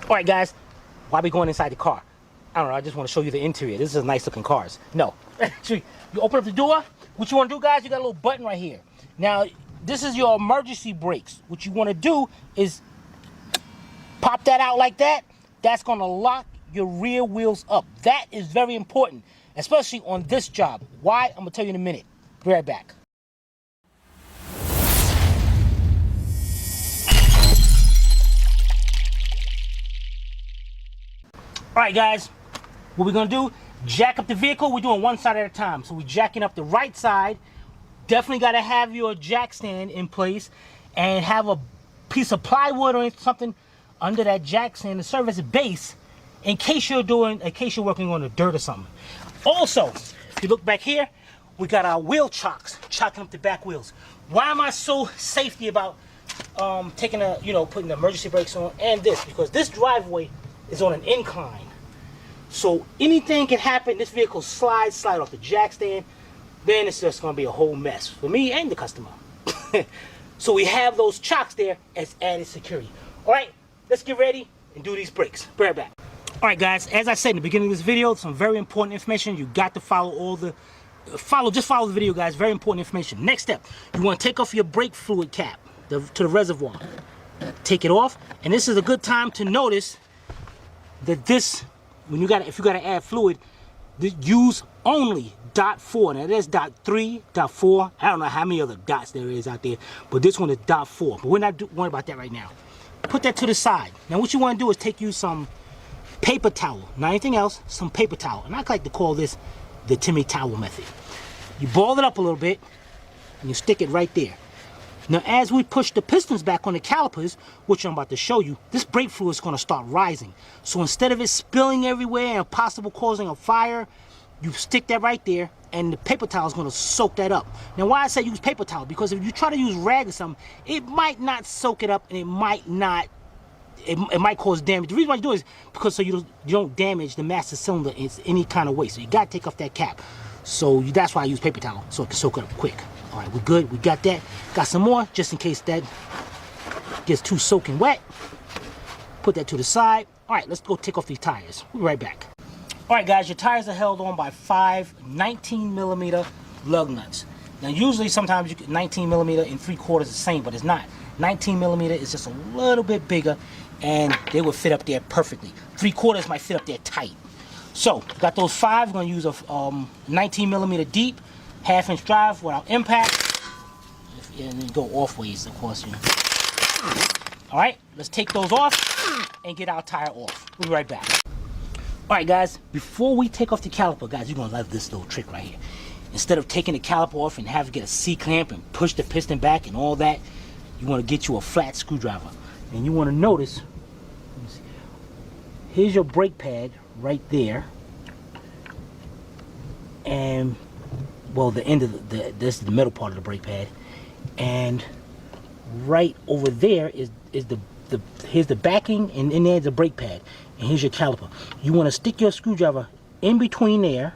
All right, guys, why are we going inside the car? I don't know, I just want to show you the interior. This is nice looking cars. No, you open up the door. What you want to do, guys, you got a little button right here. Now, this is your emergency brakes. What you want to do is pop that out like that. That's going to lock your rear wheels up. That is very important, especially on this job. Why? I'm going to tell you in a minute. Be right back. All right, guys, what we're going to do, jack up the vehicle. We're doing one side at a time. So we're jacking up the right side. Definitely got to have your jack stand in place and have a piece of plywood or something under that jack stand to serve as a base in case you're working on the dirt or something. Also, if you look back here, we got our wheel chocks, chocking up the back wheels. Why am I so safety about putting the emergency brakes on and this? Because this driveway is on an incline. So anything can happen. This vehicle slide off the jack stand, then it's just going to be a whole mess for me and the customer. So we have those chocks there as added security. All right, let's get ready and do these brakes. Be right back. All right, guys, as I said in the beginning of this video, some very important information. You got to follow just follow the video, guys. Very important information. Next step, you want to take off your brake fluid cap to the reservoir. Take it off, and this is a good time to notice that this, if you gotta add fluid, use only .4. Now there's .3, .4. I don't know how many other dots there is out there, but this one is .4. But we're not worried about that right now. Put that to the side. Now what you want to do is take you some paper towel, not anything else, some paper towel. And I like to call this the Timmy towel method. You ball it up a little bit, and you stick it right there. Now, as we push the pistons back on the calipers, which I'm about to show you, this brake fluid is going to start rising. So instead of it spilling everywhere and possibly causing a fire, you stick that right there, and the paper towel is going to soak that up. Now, why I say use paper towel? Because if you try to use rag or something, it might not soak it up, and it might cause damage. The reason why you do it is because so you don't damage the master cylinder in any kind of way. So you got to take off that cap. So that's why I use paper towel, so it can soak it up quick. All right, we're good. We got that. Got some more, just in case that gets too soaking wet. Put that to the side. All right, let's go take off these tires. We'll be right back. All right, guys, your tires are held on by 5 19mm lug nuts. Now, usually, sometimes you get 19mm and 3/4 the same, but it's not. 19mm is just a little bit bigger, and they will fit up there perfectly. 3/4 might fit up there tight. So, got those 5. We're going to use a 19mm deep, 1/2-inch drive without impact, and then go off ways, of course. All right, let's take those off and get our tire off. We'll be right back. All right, guys, before we take off the caliper, guys, you're gonna love this little trick right here. Instead of taking the caliper off and have to get a C-clamp and push the piston back and all that, you want to get you a flat screwdriver, and you want to notice. Let me see. Here's your brake pad right there, and well, the end of this is the middle part of the brake pad, and right over there is here's the backing, and in there's the brake pad, and here's your caliper. You want to stick your screwdriver in between there,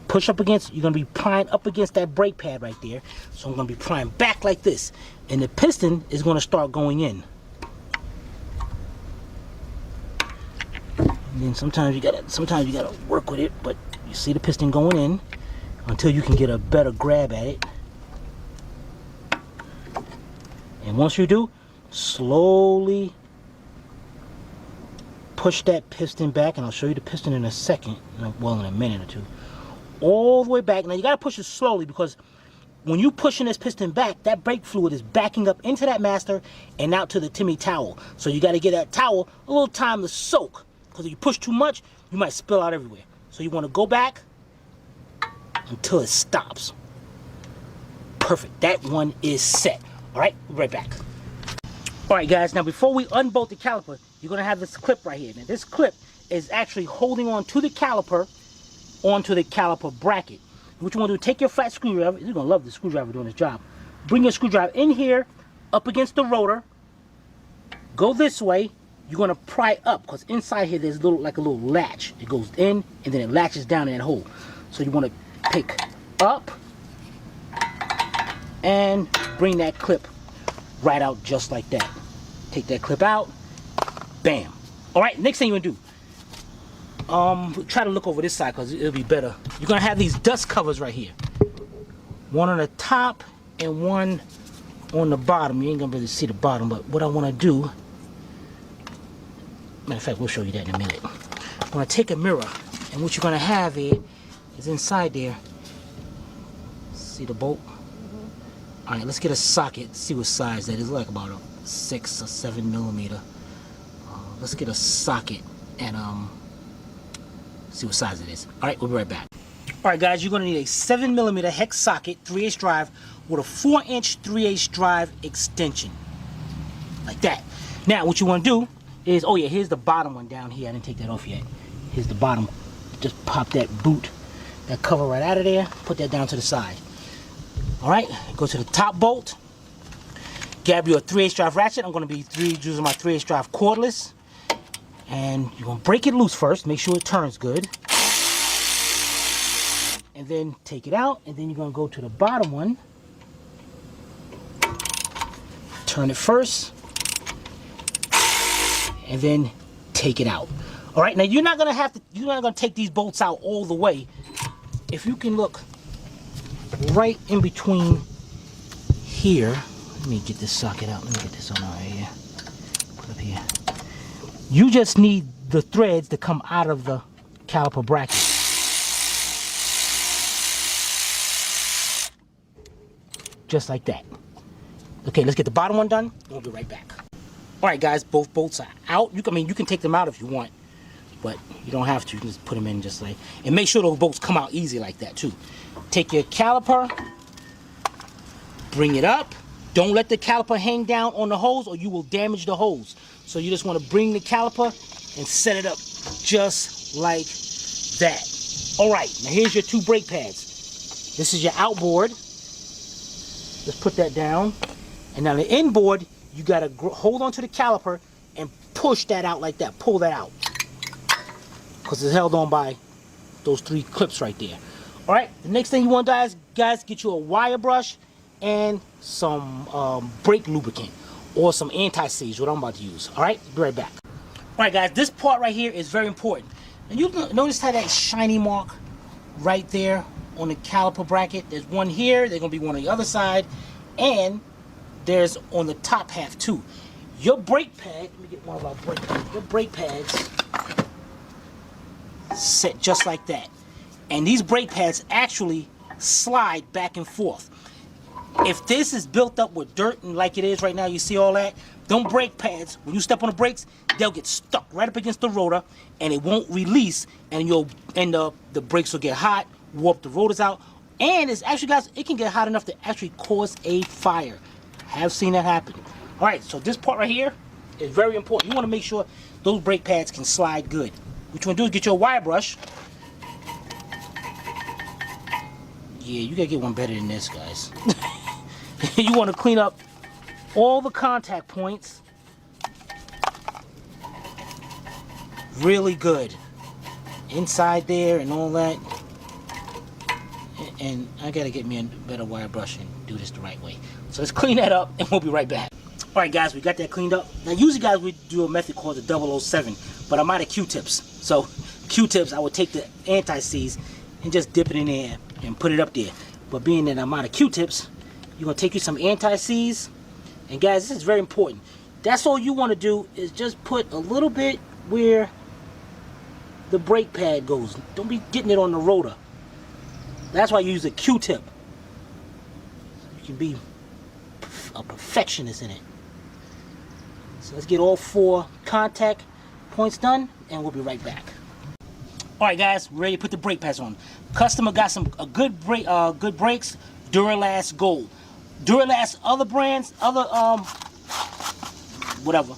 push up against, you're going to be prying up against that brake pad right there. So I'm going to be prying back like this, and the piston is going to start going in. And then sometimes you gotta work with it, but you see the piston going in until you can get a better grab at it. And once you do, slowly push that piston back, and I'll show you the piston in a second, well, in a minute or two, all the way back. Now you gotta push it slowly, because when you pushing this piston back, that brake fluid is backing up into that master and out to the Timmy towel. So you gotta give that towel a little time to soak, because if you push too much, you might spill out everywhere. So you want to go back until it stops. Perfect. That one is set. All right, we'll be right back. All right, guys. Now, before we unbolt the caliper, you're going to have this clip right here. Now, this clip is actually holding on to the caliper, onto the caliper bracket. What you want to do, take your flat screwdriver. You're going to love the screwdriver doing this job. Bring your screwdriver in here, up against the rotor. Go this way. You're going to pry up, because inside here there's like a little latch. It goes in and then it latches down in that hole. So you want to pick up and bring that clip right out just like that. Take that clip out, Bam. All right, next thing you want to do, try to look over this side because it'll be better. You're gonna have these dust covers right here. One on the top and one on the bottom. You ain't gonna really see the bottom, but what I want to do, matter of fact, we'll show you that in a minute. I'm gonna take a mirror, and what you're gonna have here is inside there. See the bolt? All right, let's get a socket. See what size that is. Like about a 6 or 7 millimeter. Let's get a socket and see what size it is. All right, we'll be right back. All right, guys, you're gonna need a 7 millimeter hex socket, 3/8 drive, with a 4-inch 3/8 drive extension, like that. Now, what you want to do is, oh yeah, here's the bottom one down here. I didn't take that off yet. Here's the bottom. Just pop that boot, that cover right out of there. Put that down to the side. All right, go to the top bolt. Grab your 3/8 drive ratchet. I'm going to be using my 3/8 drive cordless. And you're going to break it loose first. Make sure it turns good. And then take it out. And then you're going to go to the bottom one. Turn it first. And then take it out. All right, now you're not going to take these bolts out all the way. If you can look right in between here. Let me get this socket out. Let me get this on right here. Put up here. You just need the threads to come out of the caliper bracket. Just like that. Okay, let's get the bottom one done. We'll be right back. All right, guys, both bolts are out. You can take them out if you want, but you don't have to. You can just put them in just like, and make sure those bolts come out easy like that too. Take your caliper, bring it up. Don't let the caliper hang down on the hose or you will damage the hose. So you just want to bring the caliper and set it up just like that. All right, now here's your 2 brake pads. This is your outboard. Let's put that down. And now the inboard, you got to hold on to the caliper and push that out like that. Pull that out. Because it's held on by those 3 clips right there. All right, the next thing you want, guys, get you a wire brush and some brake lubricant or some anti-seize, what I'm about to use. All right, be right back. All right, guys, this part right here is very important. And you notice how that shiny mark right there on the caliper bracket? There's one here, there's gonna be one on the other side, and there's on the top half too. Your brake pad, let me get one of our brake pads. Your brake pads set just like that. And these brake pads actually slide back and forth. If this is built up with dirt and like it is right now, you see all that, them brake pads, when you step on the brakes, they'll get stuck right up against the rotor and it won't release, and the brakes will get hot, warp the rotors out, and it's actually, guys, it can get hot enough to actually cause a fire. I have seen that happen. All right, so this part right here is very important. You want to make sure those brake pads can slide good. What you want to do is get your wire brush. Yeah, you gotta get one better than this, guys. You want to clean up all the contact points really good. Inside there and all that. And I gotta get me a better wire brush and do this the right way. So let's clean that up and we'll be right back. All right, guys, we got that cleaned up. Now, usually, guys, we do a method called the 007, but I'm out of Q-tips. So, Q-tips, I would take the anti-seize and just dip it in there and put it up there. But being that I'm out of Q-tips, you're gonna take you some anti-seize. And guys, this is very important. That's all you want to do is just put a little bit where the brake pad goes. Don't be getting it on the rotor. That's why you use a Q-tip. You can be a perfectionist in it. So let's get all 4 contact points done and we'll be right back. All right, guys, we're ready to put the brake pads on. Customer got some good brakes, Duralast Gold. Duralast, other brands, other whatever,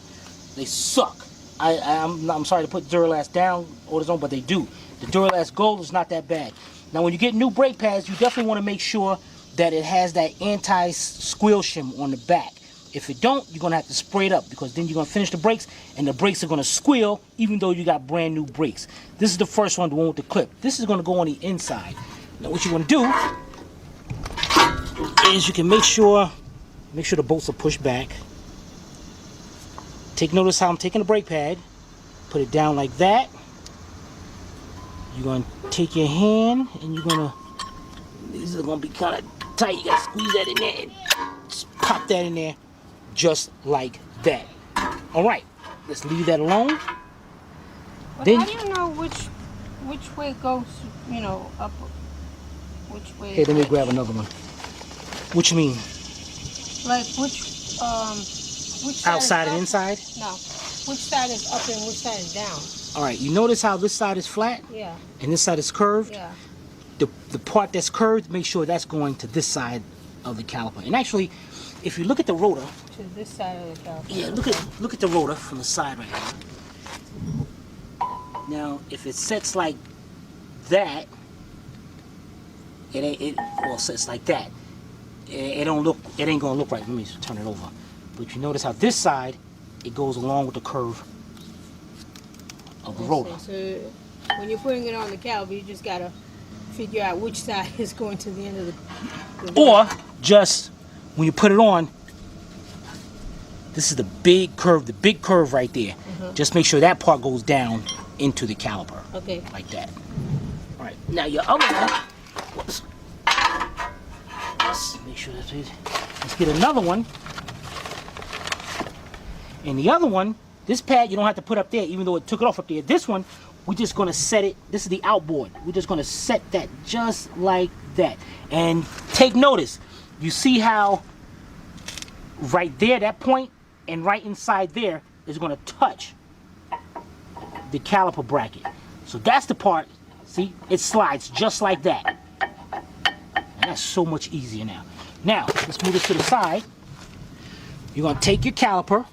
they suck. I'm sorry to put Duralast down or its own, but they do. The Duralast Gold is not that bad. Now, when you get new brake pads, you definitely want to make sure that it has that anti-squeal shim on the back. If it don't, you're gonna have to spray it up, because then you're gonna finish the brakes and the brakes are gonna squeal even though you got brand new brakes. This is the first one, the one with the clip. This is gonna go on the inside. Now what you wanna do is you can make sure the bolts are pushed back. Take notice how I'm taking the brake pad, put it down like that. You're going to take your hand and you're going to, these are going to be kind of tight. You got to squeeze that in there and just pop that in there just like that. All right, let's leave that alone. But Then, how do you know which way goes, you know, up, which way? Hey, let me grab another one. What you mean? Like which side Outside and inside? No, which side is up and which side is down? All right, you notice how this side is flat? Yeah. And this side is curved? Yeah. The part that's curved, make sure that's going to this side of the caliper. And actually, if you look at the rotor, To this side of the caliper. yeah, look at the rotor from the side right here. Now, if it sets like that, well, sets like that, it ain't gonna look right. Let me just turn it over. But you notice how this side, it goes along with the curve of the rotor. So when you're putting it on the caliper, you just gotta figure out which side is going to the end of the Or just when you put it on, this is the big curve right there. Just make sure that part goes down into the caliper. Okay. Like that. All right. Now your other one. Whoops. Let's make sure that's it. Let's get another one. And the other one, this pad you don't have to put up there, even though it took it off up there. This one, we're just gonna set it. This is the outboard. We're just gonna set that just like that. And take notice. You see how right there, that point, and right inside there is gonna touch the caliper bracket. So that's the part. See, it slides just like that. And that's so much easier now. Now, let's move this to the side. You're gonna take your caliper.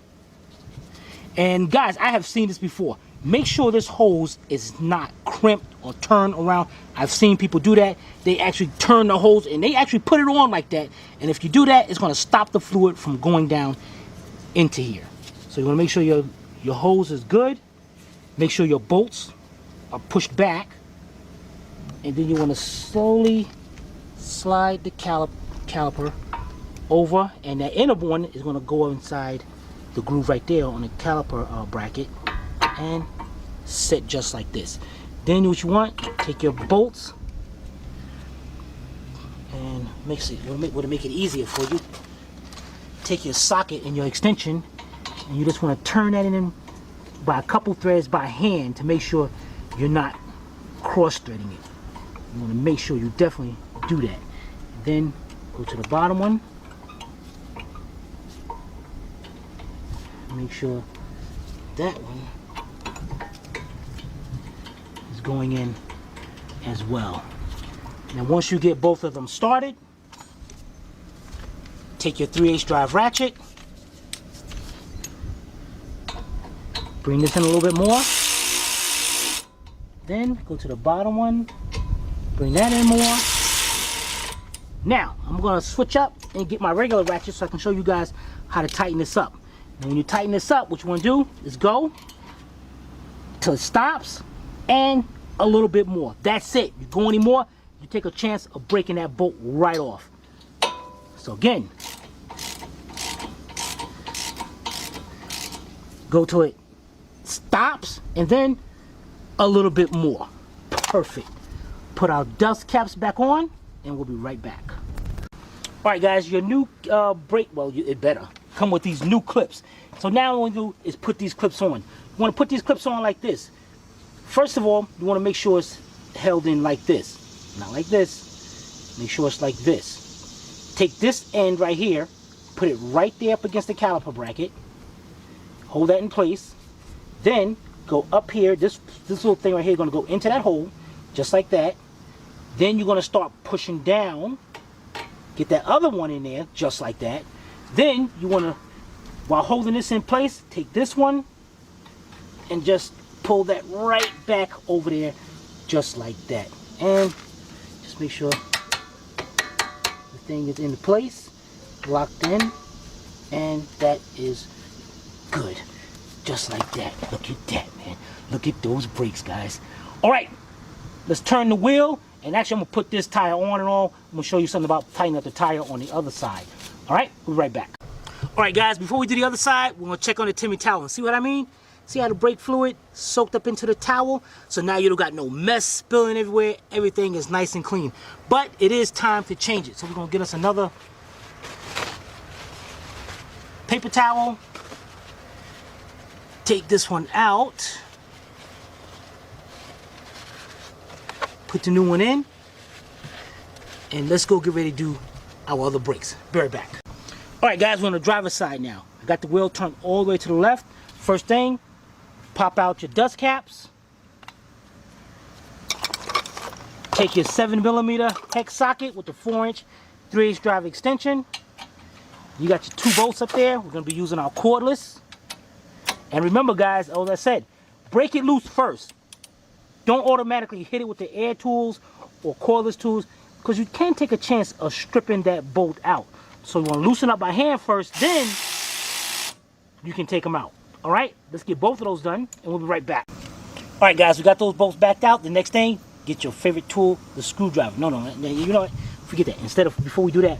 And guys, I have seen this before. Make sure this hose is not crimped or turned around. I've seen people do that. They actually turn the hose and they actually put it on like that. And if you do that, it's gonna stop the fluid from going down into here. So you wanna make sure your hose is good. Make sure your bolts are pushed back. And then you wanna slowly slide the caliper over, and that inner one is gonna go inside the groove right there on the caliper bracket and sit just like this. Then what you want, take your bolts and would make it easier for you. Take your socket and your extension and you just want to turn that in by a couple threads by hand to make sure you're not cross-threading it. You want to make sure you definitely do that. Then go to the bottom one. Make sure that one is going in as well. Now once you get both of them started, take your 3/8 drive ratchet, bring this in a little bit more, then go to the bottom one, bring that in more. Now I'm going to switch up and get my regular ratchet so I can show you guys how to tighten this up. And when you tighten this up, what you want to do is go till it stops and a little bit more. That's it. You go any more, you take a chance of breaking that bolt right off. So again, go till it stops and then a little bit more. Perfect. Put our dust caps back on and we'll be right back. All right guys, your new brake, well, it better come with these new clips. So now what we do is put these clips on. You want to put these clips on like this. First of all, you want to make sure it's held in like this. Not like this. Make sure it's like this. Take this end right here, put it right there up against the caliper bracket. Hold that in place. Then go up here. This little thing right here is going to go into that hole, just like that. Then you're going to start pushing down. Get that other one in there, just like that. Then you want to, while holding this in place, take this one and just pull that right back over there, just like that. And just make sure the thing is in place, locked in, and that is good. Just like that. Look at that, man. Look at those brakes, guys. All right, let's turn the wheel. And actually, I'm going to put this tire on and all. I'm going to show you something about tightening up the tire on the other side. All right, we'll be right back. All right, guys, before we do the other side, we're gonna check on the Timmy towel. See what I mean? See how the brake fluid soaked up into the towel? So now you don't got no mess spilling everywhere. Everything is nice and clean. But it is time to change it. So we're gonna get us another paper towel. Take this one out. Put the new one in. And let's go get ready to do our other brakes. Be right back. All right, guys, we're on the driver's side now. I got the wheel turned all the way to the left. First thing, pop out your dust caps. Take your 7mm hex socket with the 4-inch 3/8 drive extension. You got your 2 bolts up there. We're going to be using our cordless. And remember, guys, as I said, break it loose first. Don't automatically hit it with the air tools or cordless tools, because you can take a chance of stripping that bolt out. So you want to loosen up by hand first, then you can take them out. All right, let's get both of those done, and we'll be right back. All right, guys, we got those bolts backed out. The next thing, get your favorite tool, the screwdriver. No, you know what? Forget that. Before we do that,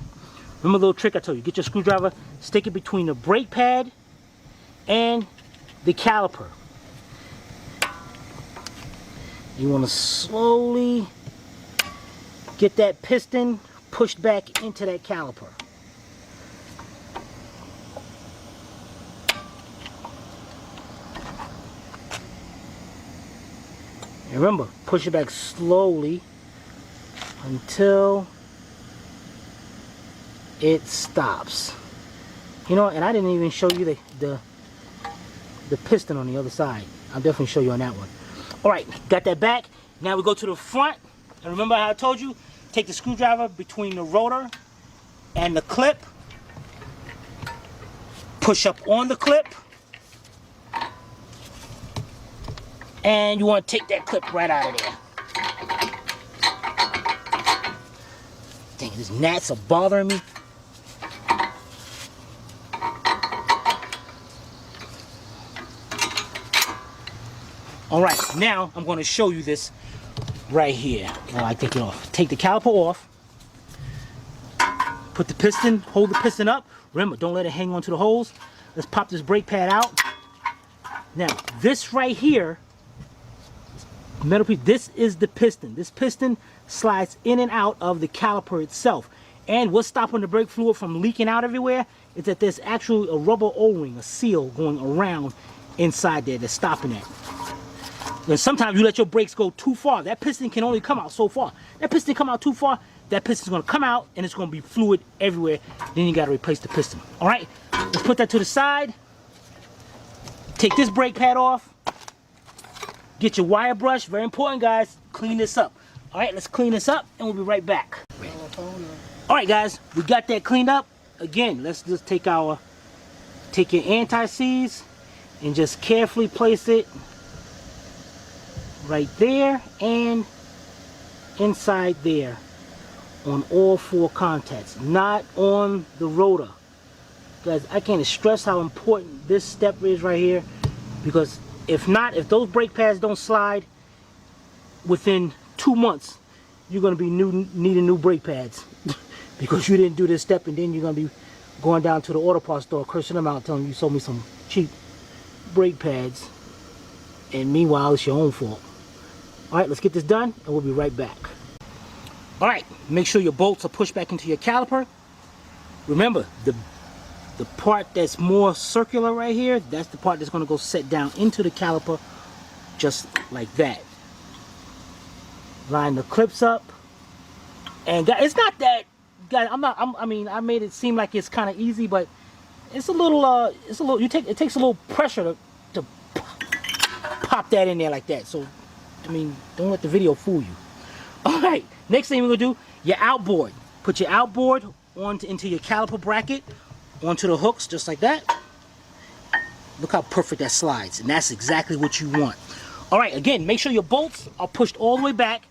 remember the little trick I told you? Get your screwdriver, stick it between the brake pad and the caliper. You want to slowly get that piston pushed back into that caliper. And remember, push it back slowly until it stops. You know, and I didn't even show you the piston on the other side. I'll definitely show you on that one. All right, got that back. Now we go to the front. And remember how I told you, take the screwdriver between the rotor and the clip. Push up on the clip. And you want to take that clip right out of there. Dang, these gnats are bothering me. All right, now I'm going to show you this right here. While I take it off. Take the caliper off. Put the piston, hold the piston up. Remember, don't let it hang onto the holes. Let's pop this brake pad out. Now, this right here, metal piece, this is the piston. This piston slides in and out of the caliper itself. And what's stopping the brake fluid from leaking out everywhere is that there's actually a rubber O-ring, a seal going around inside there that's stopping that. And sometimes you let your brakes go too far. That piston can only come out so far. That piston come out too far, that piston's going to come out and it's going to be fluid everywhere. Then you got to replace the piston. All right, let's put that to the side. Take this brake pad off. Get your wire brush. Very important, guys. Clean this up. All right, let's clean this up and we'll be right back. All right, guys, we got that cleaned up. Again, let's just take your anti-seize and just carefully place it right there and inside there on all 4 contacts, not on the rotor. Guys, I can't stress how important this step is right here, because if those brake pads don't slide within 2 months, you're going to be needing new brake pads because you didn't do this step, and then you're going to be going down to the auto parts store cursing them out, telling them you sold me some cheap brake pads, and meanwhile it's your own fault. All right, let's get this done and we'll be right back. All right, make sure your bolts are pushed back into your caliper. Remember, the part that's more circular right here, that's the part that's going to go set down into the caliper just like that. Line the clips up. And it's not that, guys, I mean, I made it seem like it's kind of easy, but it's a little it takes a little pressure to pop that in there like that. So I mean, don't let the video fool you. All right, next thing we're gonna do, your outboard. Put your outboard into your caliper bracket, onto the hooks, just like that. Look how perfect that slides, and that's exactly what you want. All right, again, make sure your bolts are pushed all the way back.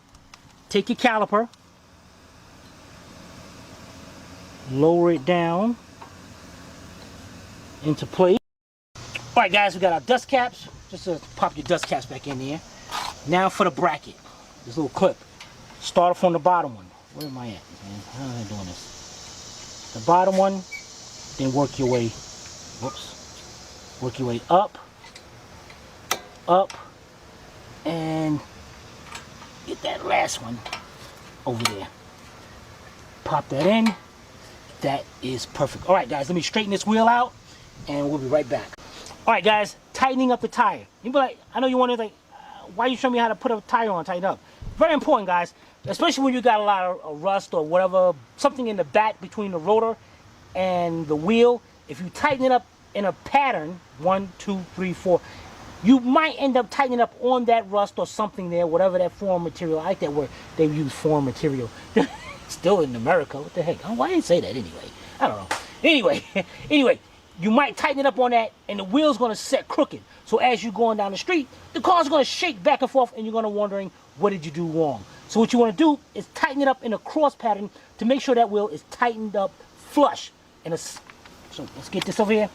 Take your caliper, lower it down into place. All right, guys, we got our dust caps. Just pop your dust caps back in there. Now for the bracket, this little clip. Start from the bottom one. Where am I at, man? How am I doing this? The bottom one, then work your way Whoops. Work your way up, up, and get that last one over there. Pop that in. That is perfect. All right, guys, let me straighten this wheel out, and we'll be right back. All right, guys, tightening up the tire. You be like, I know you wonder, like, why you showing me how to put a tire on, tighten up? Very important, guys, especially when you got a lot of rust or whatever, something in the back between the rotor and the wheel. If you tighten it up in a pattern, 1, 2, 3, 4, you might end up tightening up on that rust or something there, whatever that foreign material. I like that word. They use foreign material. Still in America. What the heck? Oh, why didn't say that anyway? I don't know. Anyway, you might tighten it up on that, and the wheel's going to set crooked. So as you're going down the street, the car's going to shake back and forth, and you're going to wondering, what did you do wrong? So what you want to do is tighten it up in a cross pattern to make sure that wheel is tightened up flush. So let's get this over here.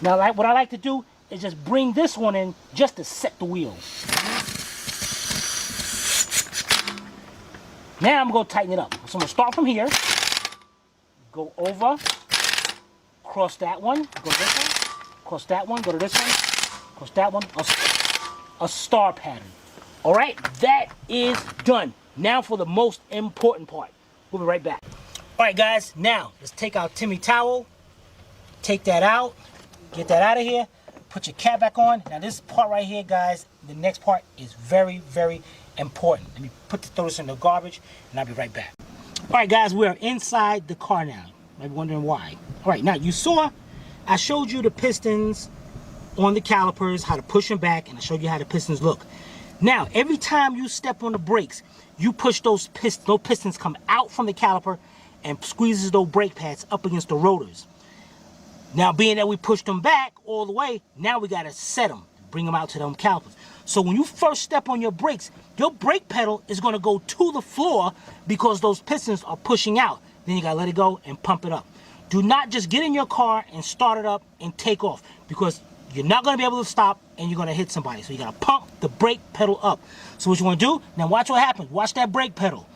Now, what I like to do is just bring this one in just to set the wheel. Now I'm going to tighten it up. So I'm going to start from here, go over, cross that one, go to this one, cross that one, go to this one, cross that one, a star pattern. All right, that is done. Now for the most important part. We'll be right back. All right, guys, now let's take our Timmy towel, take that out, get that out of here, put your cap back on. Now this part right here, guys, the next part is very, very important. Let me throw this in the garbage, and I'll be right back. All right, guys, we're inside the car now. You might be wondering why. All right, now you saw, I showed you the pistons on the calipers, how to push them back, and I showed you how the pistons look. Now, every time you step on the brakes, you push those pistons come out from the caliper and squeezes those brake pads up against the rotors. Now, being that we pushed them back all the way, now we got to set them, bring them out to them calipers. So when you first step on your brakes, your brake pedal is going to go to the floor because those pistons are pushing out. Then you got to let it go and pump it up. Do not just get in your car and start it up and take off, because you're not going to be able to stop and you're going to hit somebody. So you got to pump the brake pedal up. So what you want to do, now watch what happens. Watch that brake pedal.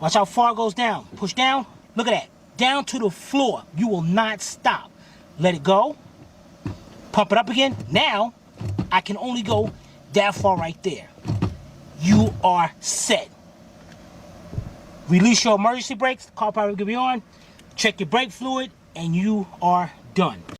Watch how far it goes down. Push down. Look at that. Down to the floor. You will not stop. Let it go. Pump it up again. Now, I can only go that far right there. You are set. Release your emergency brakes. The car probably will be on. Check your brake fluid, and you are done.